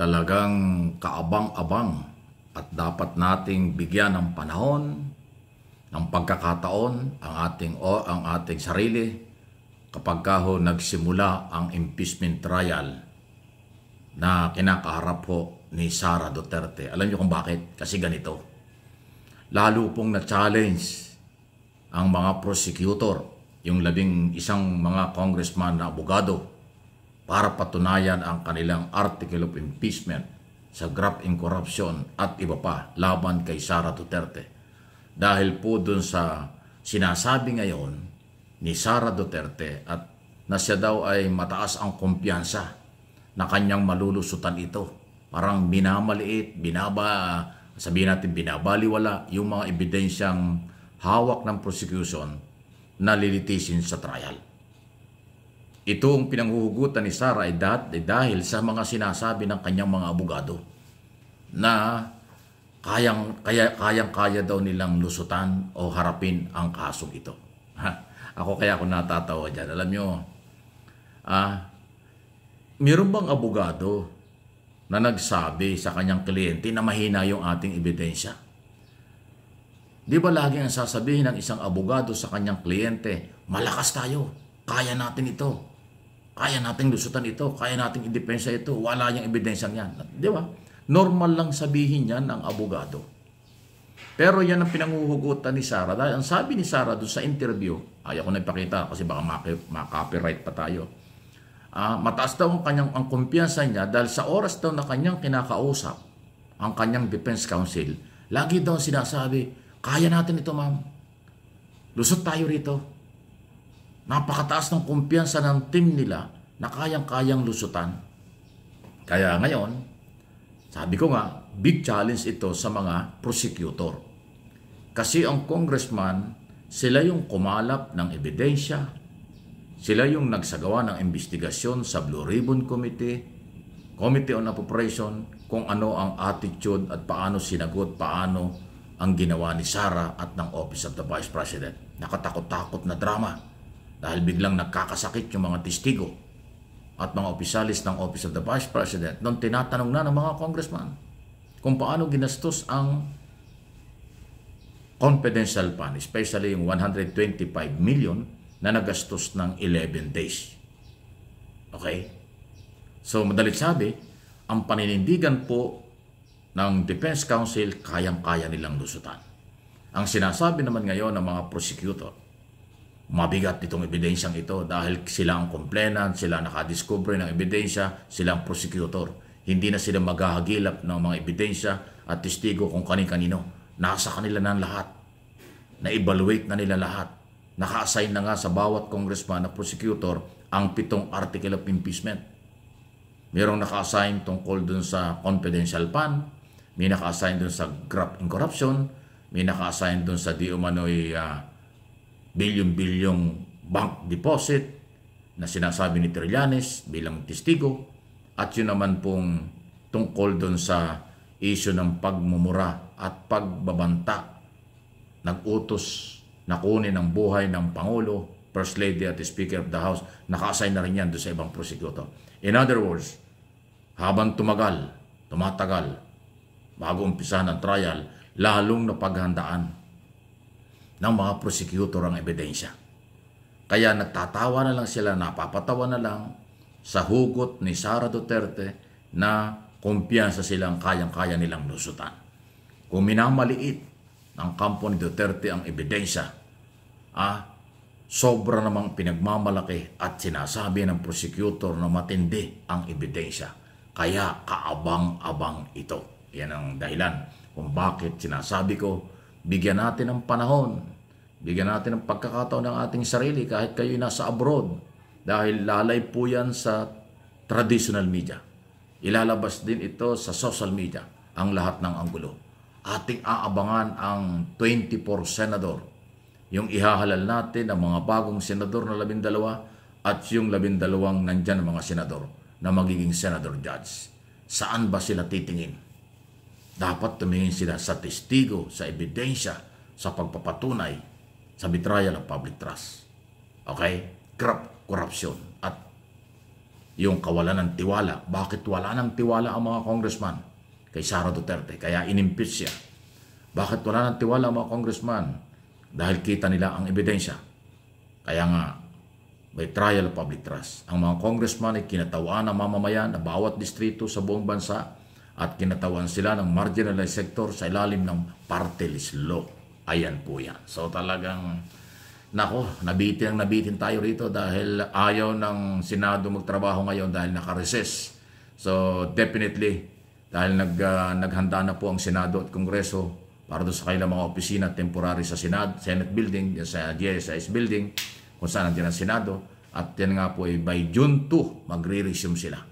talagang kaabang-abang at dapat nating bigyan ng panahon, ng pagkakataon ang ating sarili kapag nagsimula ang impeachment trial na kinakaharap po ni Sara Duterte. Alam niyo kung bakit? Kasi ganito. Lalo pong na-challenge ang mga prosecutor, yung 11 mga congressman na abogado, para patunayan ang kanilang article of impeachment sa graft and corruption at iba pa laban kay Sara Duterte. Dahil po dun sa sinasabi ngayon ni Sara Duterte at na siya daw ay mataas ang kumpiyansa na kanyang malulusutan ito. Parang binamaliit, sabihin natin binabaliwala yung mga ebidensyang hawak ng prosecution na lilitisin sa trial. Ito ang pinanghuhugutan ni Sara ay dahil sa mga sinasabi ng kanyang mga abogado na kayang-kaya daw nilang lusutan o harapin ang kasong ito. Ako natatawa dyan. Alam nyo, mayroon bang abogado na nagsabi sa kanyang kliyente na mahina yung ating ebidensya? Di ba lagi ang sasabihin ng isang abogado sa kanyang kliyente, malakas tayo, kaya natin ito, kaya nating lusutan ito, kaya nating idepensa ito, wala yung ebidensyang yan. Di ba? Normal lang sabihin yan ng abogado. Pero yan ang pinanghuhugutan ni Sara. Dahil ang sabi ni Sara doon sa interview, ayaw ko na ipakita kasi baka ma-copyright pa tayo. Mataas daw ang kumpiyansa niya dahil sa oras daw na kanyang kinakausap ang kanyang defense counsel, lagi daw sinasabi, kaya natin ito ma'am. Lusot tayo rito. Napakataas ng kumpiyansa ng team nila na kayang-kayang lusutan. Kaya ngayon, sabi ko nga, big challenge ito sa mga prosecutor. Kasi ang congressman, sila yung kumalap ng ebidensya, sila yung nagsagawa ng investigasyon sa Blue Ribbon Committee, Committee on Appropriation, kung ano ang attitude at paano sinagot, paano ang ginawa ni Sara at ng Office of the Vice President. Nakatakot-takot na drama dahil biglang nagkakasakit yung mga testigo at mga opisyalis ng Office of the Vice President nung tinatanong na ng mga congressman kung paano ginastos ang confidential fund, especially yung 125 million na nagastos ng 11 days. Okay? So, madalit sabi, ang paninindigan po ng Defense Counsel, kayang-kaya nilang lusutan. Ang sinasabi naman ngayon ng mga prosecutor, mabigat itong ebidensyang ito dahil sila ang complainant, sila nakadiscover ng ebidensya, sila ang prosecutor. Hindi na sila maghahagilap ng mga ebidensya at testigo kung kani-kanino. Nasa kanila na lahat. Na-evaluate na nila lahat. Naka-assign na nga sa bawat congressman na prosecutor ang 7 article of impeachment. Mayroong naka-assign tungkol dun sa confidential fund, may naka-assign dun sa graft and corruption, may naka-assign dun sa di umano'y billion-bilyong bank deposit na sinasabi ni Trillanes bilang testigo, at yun naman pong tungkol dun sa issue ng pagmumura at pagbabanta, nag-utos na kunin ang buhay ng Pangulo, First Lady at Speaker of the House. Naka-assign na rin yan doon sa ibang prosecutor. In other words, habang tumatagal, bago umpisahan ang trial, lalong napaghandaan ng mga prosecutor ang ebidensya. Kaya nagtatawa na lang sila, napapatawa na lang sa hugot ni Sara Duterte na kumpiyansa silang kayang-kaya nilang lusutan. Kung minamaliit ng kampo ni Duterte ang ebidensya, sobra namang pinagmamalaki at sinasabi ng prosecutor na matindi ang ebidensya. Kaya kaabang-abang ito. Yan ang dahilan kung bakit sinasabi ko, bigyan natin ng panahon, bigyan natin ng pagkakataon ng ating sarili kahit kayo nasa abroad. Dahil lalay po yan sa traditional media. Ilalabas din ito sa social media, ang lahat ng anggulo. Ating aabangan ang 24 senador. Yung ihahalal natin ang mga bagong senador na 12 at yung 12 nandyan mga senador na magiging senador judge. Saan ba sila titingin? Dapat tumingin sila sa testigo, sa ebidensya, sa pagpapatunay, sa betrayal of public trust. Okay? Corruption at yung kawalan ng tiwala. Bakit wala ng tiwala ang mga congressman kay Sara Duterte? Kaya inimpeach siya. Bakit wala ng tiwala ang mga congressman? Dahil kita nila ang ebidensya. Kaya nga, may trial of public trust. Ang mga congressman ay kinatawan ng mamamayan na bawat distrito sa buong bansa at kinatawan sila ng marginalized sector sa ilalim ng party list law. Ayan po yan. So talagang, nabitin tayo rito dahil ayaw ng Senado magtrabaho ngayon dahil naka-recess. So definitely, dahil naghanda na po ang Senado at Kongreso para doon sa kanilang mga opisina temporary sa Senate building, sa GSIS building, kung saan nandiyan ang Senado. At yan nga po ay by June 2, magre-resume sila.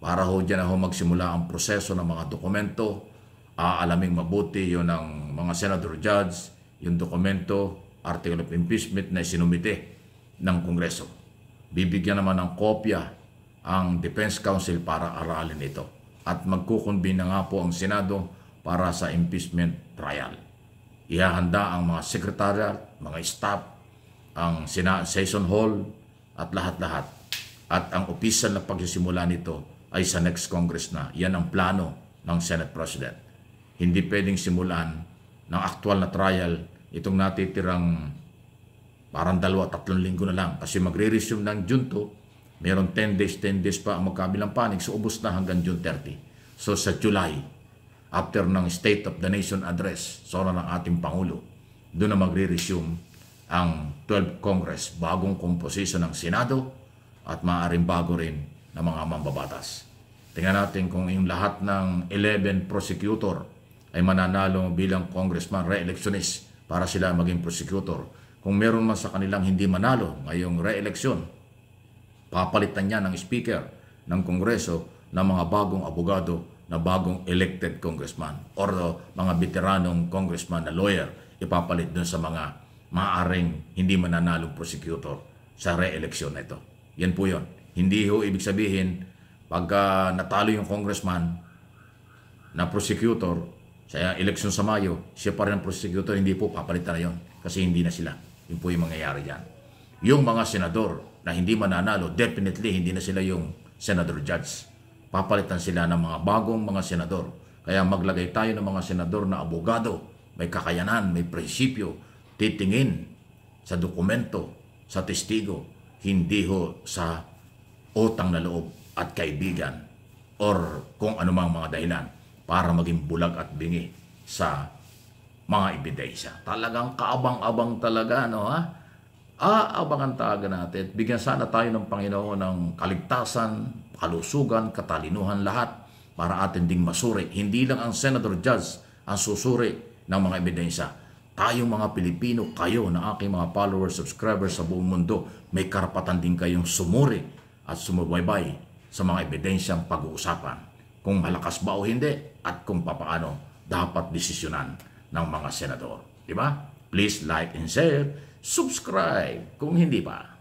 Para ho dyan na ho magsimula ang proseso ng mga dokumento, alaming mabuti yun ng mga senador judge, yung dokumento, article of impeachment na sinumite ng Kongreso. Bibigyan naman ng kopya ang Defense Council para aralin ito. At magkukonbine na nga po ang Senado para sa impeachment trial. Ihahanda ang mga secretariat, mga staff, ang session hall, at lahat-lahat. At ang official na pagsisimula nito ay sa next Congress na. Yan ang plano ng Senate President. Hindi pwedeng simulan ng actual na trial itong natitirang parang 2-3 linggo na lang. Kasi magre-resume ng June 2, mayroon 10 days pa ang magkabilang panig. So ubos na hanggang June 30. So sa July, after ng State of the Nation Address, sora ng ating Pangulo, doon na magre-resume ang 12th Congress, bagong komposisyon ng Senado at maaaring bago rin ng mga mambabatas. Tingnan natin kung yung lahat ng 11 prosecutor ay mananalo bilang congressman re-electionist para sila maging prosecutor. Kung meron man sa kanilang hindi manalo ngayong re-election, papalitan niya ng speaker ng Kongreso ng mga bagong abogado na bagong elected congressman or mga veteranong congressman na lawyer, ipapalit dun sa mga maaaring hindi mananalong prosecutor sa re-election na ito. Yan po yun. Hindi ho ibig sabihin, pagka natalo yung congressman na prosecutor sa election sa Mayo, siya pa rin ang prosecutor, hindi po papalitan na yun. Kasi hindi na sila. Yun po yung mangyayari dyan. Yung mga senador na hindi mananalo, definitely hindi na sila yung senador judge. Papalitan sila ng mga bagong mga senador. Kaya maglagay tayo ng mga senador na abogado, may kakayanan, may prinsipyo, titingin sa dokumento, sa testigo, hindi ho sa utang na loob at kaibigan or kung anumang mga dahilan para maging bulag at bingi sa mga ebidensya. Talagang kaabang-abang talaga, no ha? Aabangan talaga natin. Bigyan sana tayo ng Panginoon ng kaligtasan, kalusugan, katalinuhan lahat para atin ding masuri. Hindi lang ang Senator Judge ang susuri ng mga ebidensya. Tayong mga Pilipino, kayo na aking mga followers, subscribers sa buong mundo, may karapatan din kayong sumuri at sumubaybay sa mga ebidensyang pag-uusapan. Kung malakas ba o hindi at kung papaano dapat desisyonan ng mga senador. Diba? Please like and share, subscribe kung hindi pa.